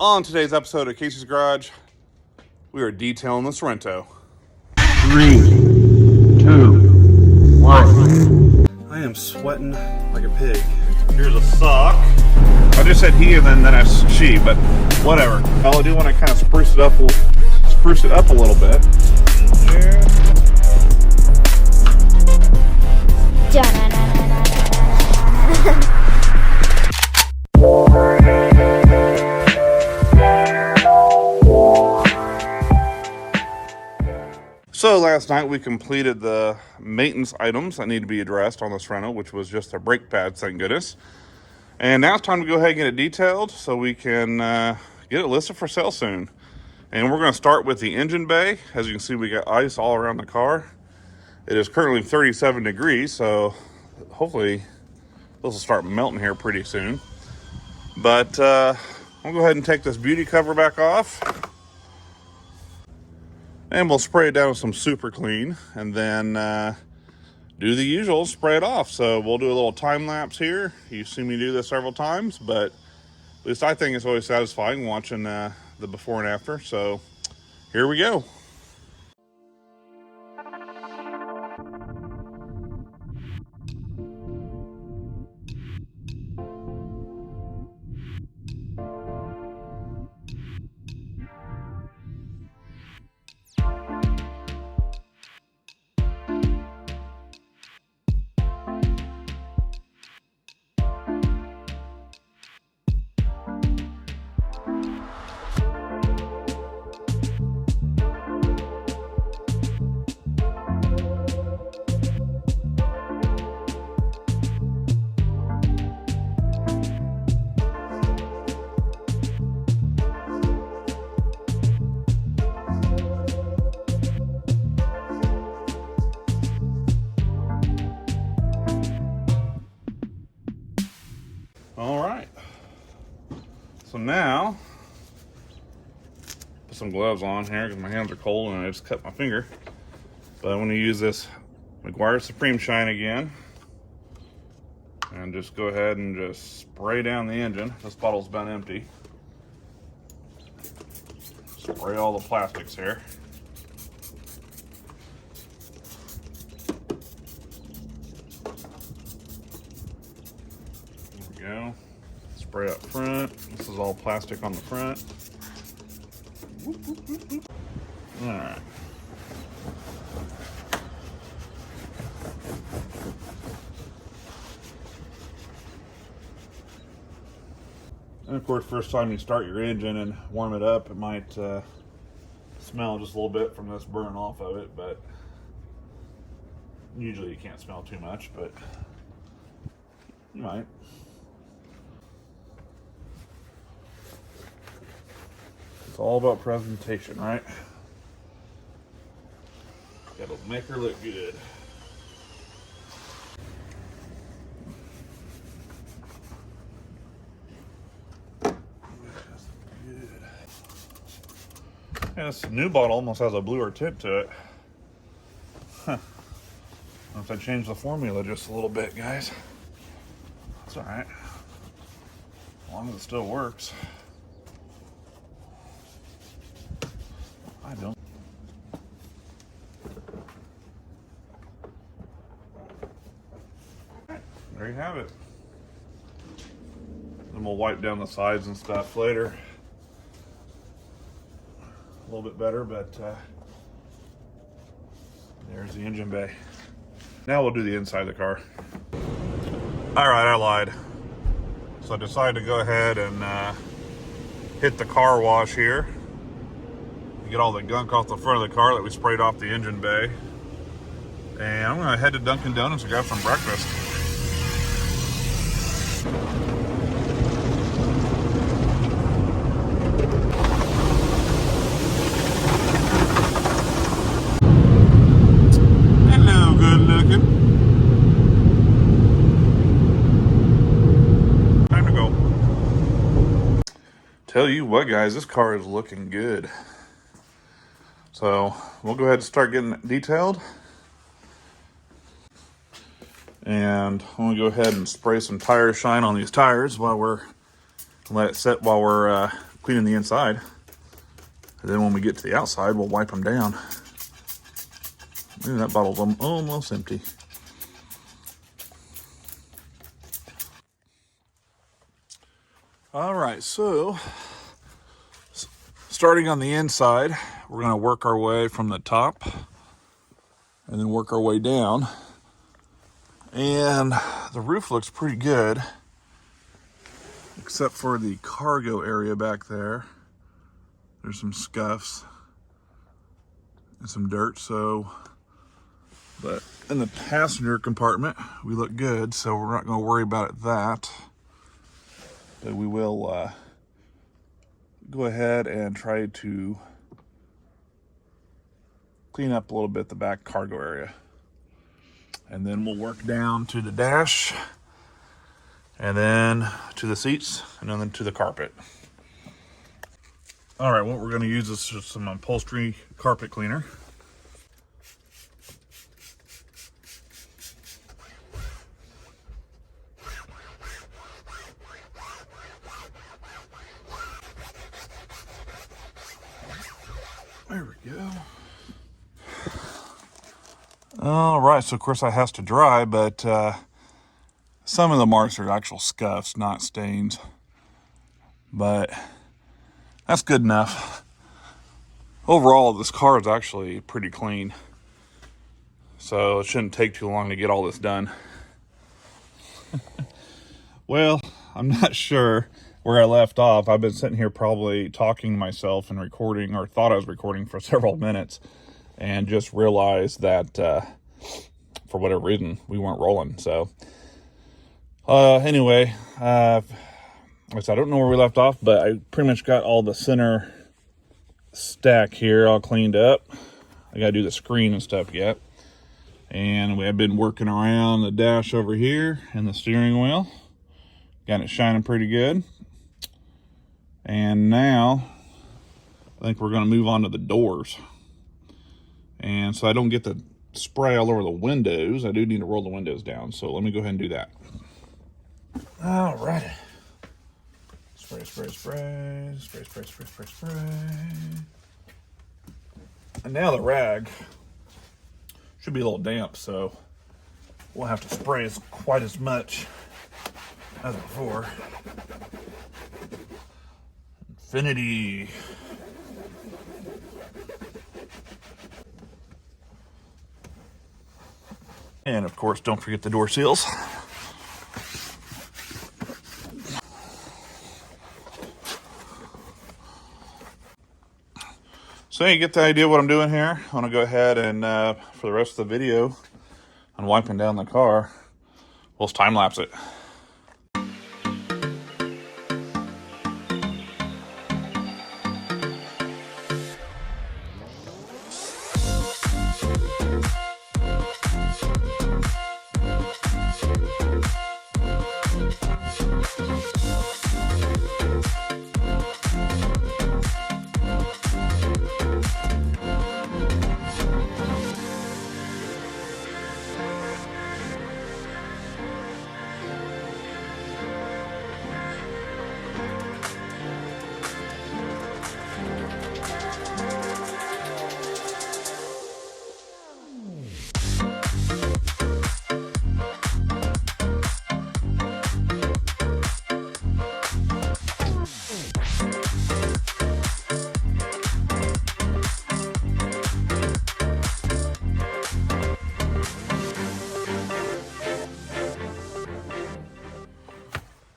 On today's episode of Casey's Garage, we are detailing the Sorento. 3, 2, 1. I am sweating like a pig. Here's a sock. I just said he and then it's she, but whatever. I do want to kind of spruce it up a little bit. So last night we completed the maintenance items that need to be addressed on this Sorento, which was just the brake pads, thank goodness. And now it's time to go ahead and get it detailed so we can get it listed for sale soon. And we're going to start with the engine bay. As you can see, we got ice all around the car. It is currently 37 degrees, so hopefully this will start melting here pretty soon. But we'll go ahead and take this beauty cover back off. And we'll spray it down with some super clean and then do the usual, spray it off. So we'll do a little time lapse here. You've seen me do this several times, but at least I think it's always satisfying watching the before and after. So here we go. All right. So now, put some gloves on here because my hands are cold and I just cut my finger. But I'm going to use this McGuire Supreme Shine again. And just go ahead and just spray down the engine. This bottle's been empty. Spray all the plastics here. There we go. Spray up front. This is all plastic on the front. All right. And of course, first time you start your engine and warm it up, it might smell just a little bit from this burn off of it, but usually you can't smell too much, but you might. It's all about presentation, right? Gotta make her look good. Yeah, this new bottle almost has a bluer tip to it. Huh. If I change the formula just a little bit, guys. That's all right. As long as it still works. I don't. There you have it. Then we'll wipe down the sides and stuff later. A little bit better, but there's the engine bay. Now we'll do the inside of the car. All right, I lied. So I decided to go ahead and hit the car wash here. Get all the gunk off the front of the car that we sprayed off the engine bay. And I'm gonna head to Dunkin' Donuts and grab some breakfast. Hello, good looking. Time to go. Tell you what, guys, this car is looking good. So we'll go ahead and start getting it detailed. And I'm gonna go ahead and spray some tire shine on these tires while let it sit while we're cleaning the inside. And then when we get to the outside, we'll wipe them down. Ooh, that bottle's almost empty. All right, so starting on the inside, we're gonna work our way from the top and then work our way down. And the roof looks pretty good, except for the cargo area back there. There's some scuffs and some dirt, but in the passenger compartment, we look good, so we're not gonna worry about that. But we will go ahead and try to clean up a little bit the back cargo area. And then we'll work down to the dash, and then to the seats, and then to the carpet. All right, what we're gonna use is just some upholstery carpet cleaner. There we go. All right, so of course that has to dry, but some of the marks are actual scuffs, not stains. But that's good enough. Overall, this car is actually pretty clean. So it shouldn't take too long to get all this done. Well, I'm not sure where I left off. I've been sitting here probably talking to myself and recording, or thought I was recording for several minutes, and just realized that for whatever reason we weren't rolling. So anyway, I don't know where we left off, but I pretty much got all the center stack here all cleaned up. I gotta do the screen and stuff yet. And we have been working around the dash over here and the steering wheel. Got it shining pretty good. And now I think we're gonna move on to the doors. And so I don't get the spray all over the windows, I do need to roll the windows down. So let me go ahead and do that. All right. Spray, spray, spray, spray, spray, spray, spray, spray. And now the rag should be a little damp, so we'll have to spray quite as much as before. Infinity. And of course, don't forget the door seals. So you get the idea what I'm doing here. I want to go ahead and for the rest of the video, I'm wiping down the car. We'll just time lapse it.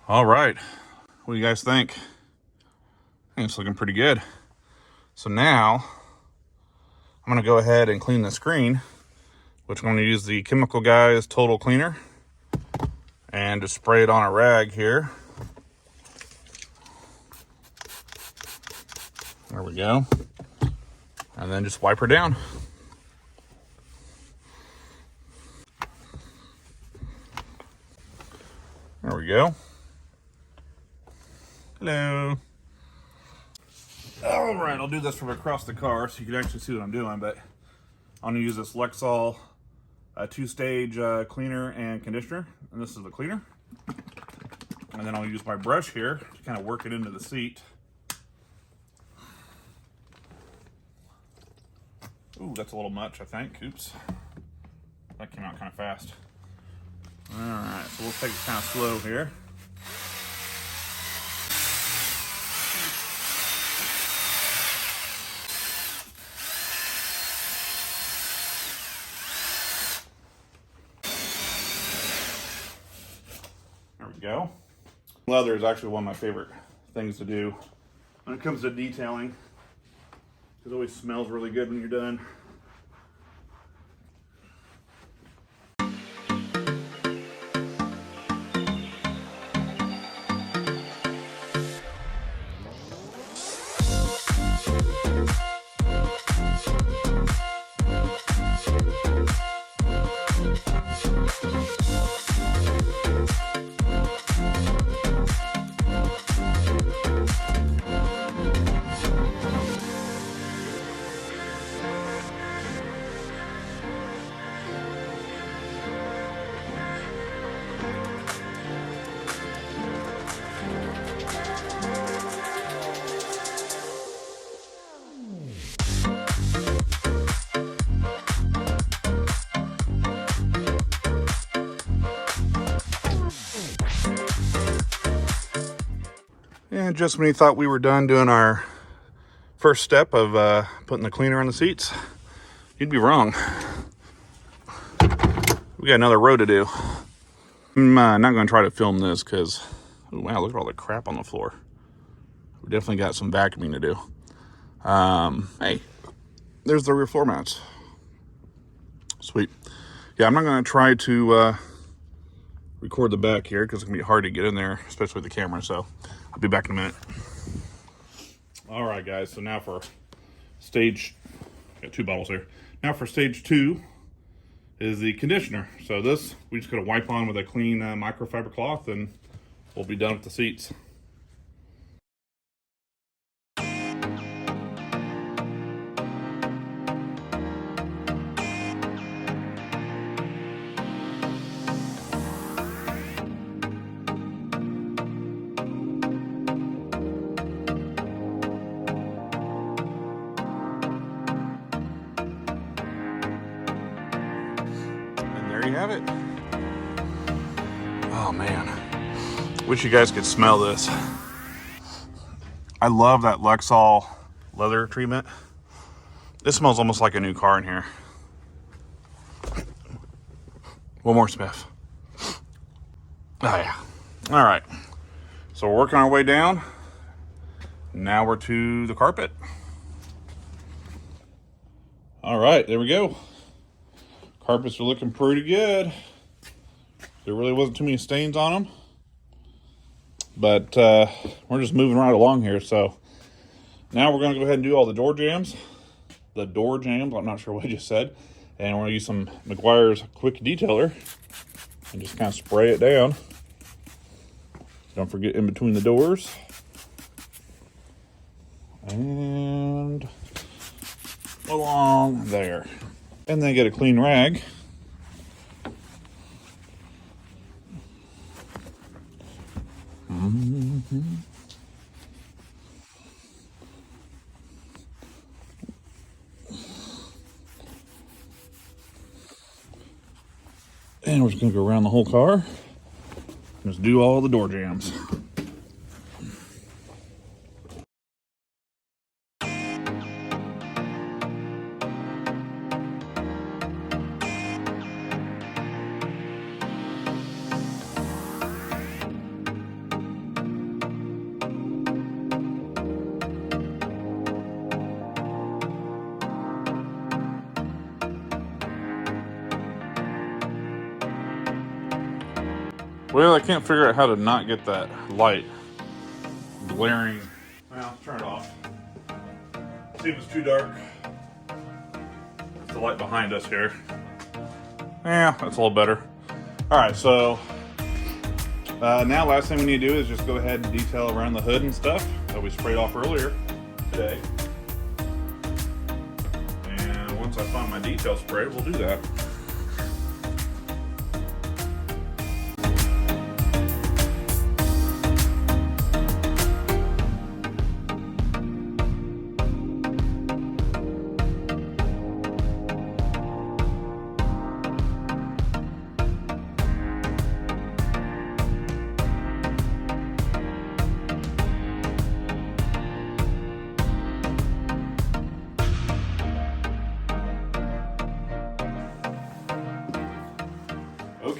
All right, what do you guys think? I think it's looking pretty good. So now I'm gonna go ahead and clean the screen, which I'm gonna use the Chemical Guys Total Cleaner and just spray it on a rag here. There we go. And then just wipe her down. There we go. Hello. All right, I'll do this from across the car so you can actually see what I'm doing, but I'm gonna use this Lexol two-stage cleaner and conditioner, and this is the cleaner. And then I'll use my brush here to kind of work it into the seat. Ooh, that's a little much, I think. Oops. That came out kind of fast. All right, so we'll take it kind of slow here. There we go. Leather is actually one of my favorite things to do when it comes to detailing. It always smells really good when you're done. And just when you thought we were done doing our first step of putting the cleaner on the seats, you'd be wrong. We got another row to do. I'm not going to try to film this because, oh wow, look at all the crap on the floor. We definitely got some vacuuming to do. Hey, there's the rear floor mats. Sweet. Yeah, I'm not going to try to record the back here because it's going to be hard to get in there, especially with the camera, so I'll be back in a minute. All right, guys, so now for stage, got 2 bottles here. Now for stage 2 is the conditioner. So this, we just gotta wipe on with a clean microfiber cloth and we'll be done with the seats. There you have it. Oh man, wish you guys could smell this. I love that Lexol leather treatment. This smells almost like a new car in here. One more sniff. Oh yeah. All right, so we're working our way down. Now we're to the carpet. All right, there we go. Carpets are looking pretty good. There really wasn't too many stains on them. But we're just moving right along here. So now we're going to go ahead and do all the door jams. I'm not sure what I just said. And we're going to use some Meguiar's quick detailer and just kind of spray it down. Don't forget in between the doors. And along there. And then get a clean rag. And we're just going to go around the whole car. Just do all the door jams. Well, I can't figure out how to not get that light glaring. Well, let's turn it off. See if it's too dark. It's the light behind us here. Yeah, that's a little better. All right, so now last thing we need to do is just go ahead and detail around the hood and stuff that we sprayed off earlier today. And once I find my detail spray, we'll do that.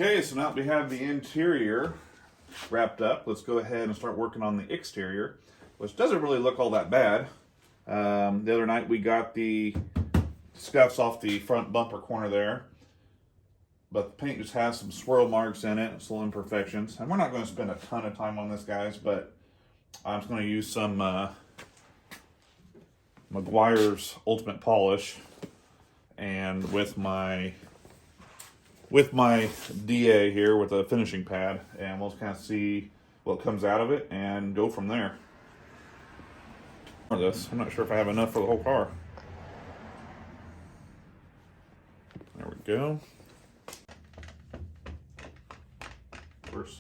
Okay, so now that we have the interior wrapped up, let's go ahead and start working on the exterior, which doesn't really look all that bad. The other night we got the scuffs off the front bumper corner there, but the paint just has some swirl marks in it, some imperfections. And we're not going to spend a ton of time on this, guys, but I'm just going to use some Meguiar's Ultimate Polish, and with my DA here with a finishing pad, and we'll kind of see what comes out of it and go from there. I'm not sure if I have enough for the whole car. There we go. First.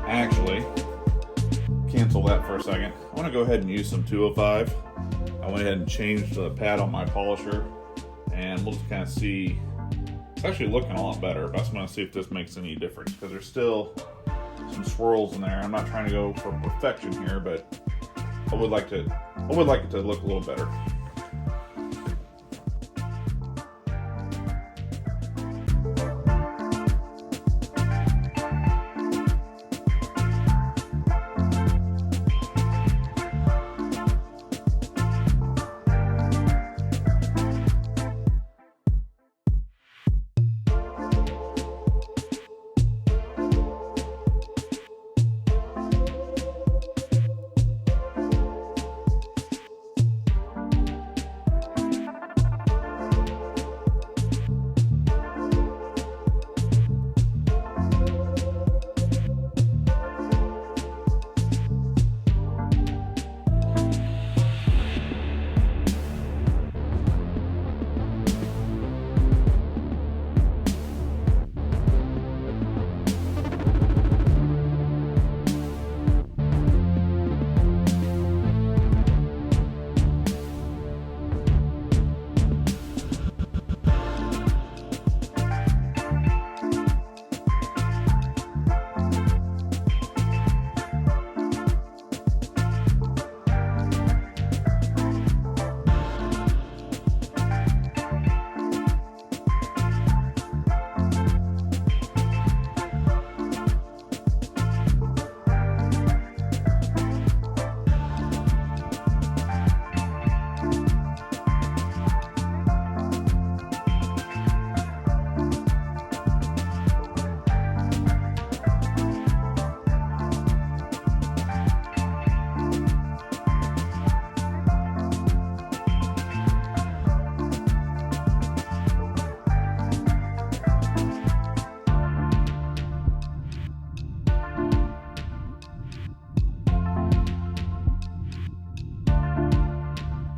Actually, cancel that for a second. I want to go ahead and use some 205. I went ahead and changed the pad on my polisher, and we'll just kind of see. It's actually looking a lot better, but I just want to see if this makes any difference, because there's still some swirls in there. I'm not trying to go for perfection here, but I would like it to look a little better.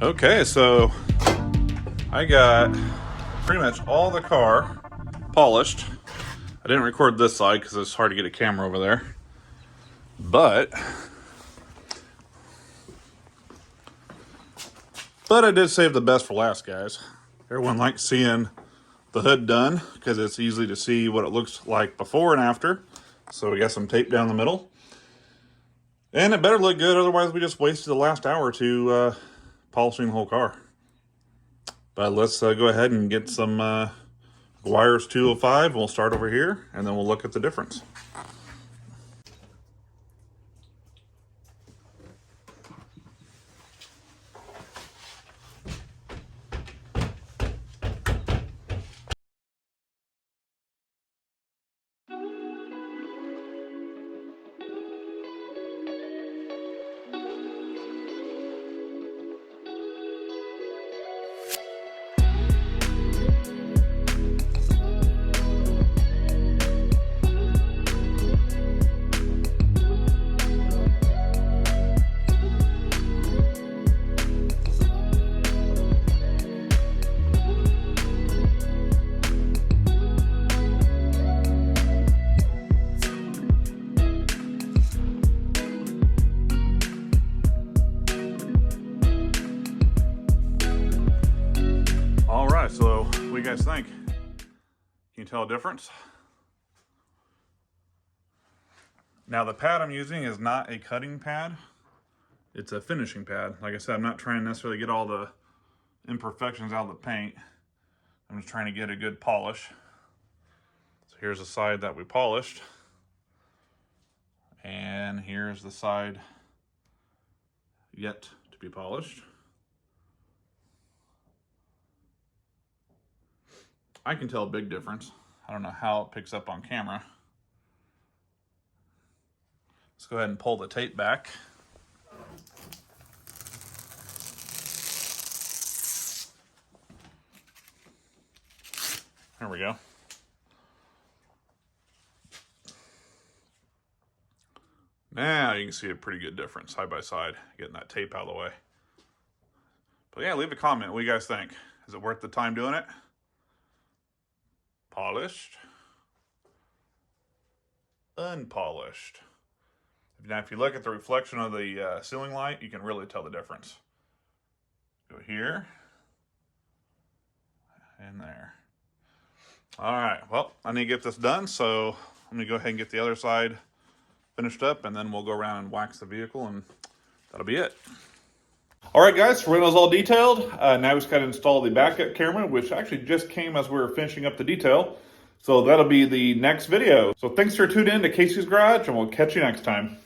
Okay, so I got pretty much all the car polished. I didn't record this side because it's hard to get a camera over there. But I did save the best for last, guys. Everyone likes seeing the hood done because it's easy to see what it looks like before and after. So we got some tape down the middle. And it better look good, otherwise we just wasted the last hour or two polishing the whole car. But let's go ahead and get some Meguiar's 205. We'll start over here, and then we'll look at the difference. right, so what do you guys think? Can you tell a difference? Now the pad I'm using is not a cutting pad. It's a finishing pad. Like I said, I'm not trying to necessarily get all the imperfections out of the paint. I'm just trying to get a good polish. So here's the side that we polished. And here's the side yet to be polished. I can tell a big difference. I don't know how it picks up on camera. Let's go ahead and pull the tape back. There we go. Now you can see a pretty good difference side by side, getting that tape out of the way. But yeah, leave a comment. What do you guys think? Is it worth the time doing it? Polished. Unpolished. Now if you look at the reflection of the ceiling light, you can really tell the difference. Go here. And there. All right, well, I need to get this done, so let me go ahead and get the other side finished up, and then we'll go around and wax the vehicle, and that'll be it. All right, guys, Sorento's all detailed. Now we just got to install the backup camera, which actually just came as we were finishing up the detail. So that'll be the next video. So thanks for tuning in to Casey's Garage, and we'll catch you next time.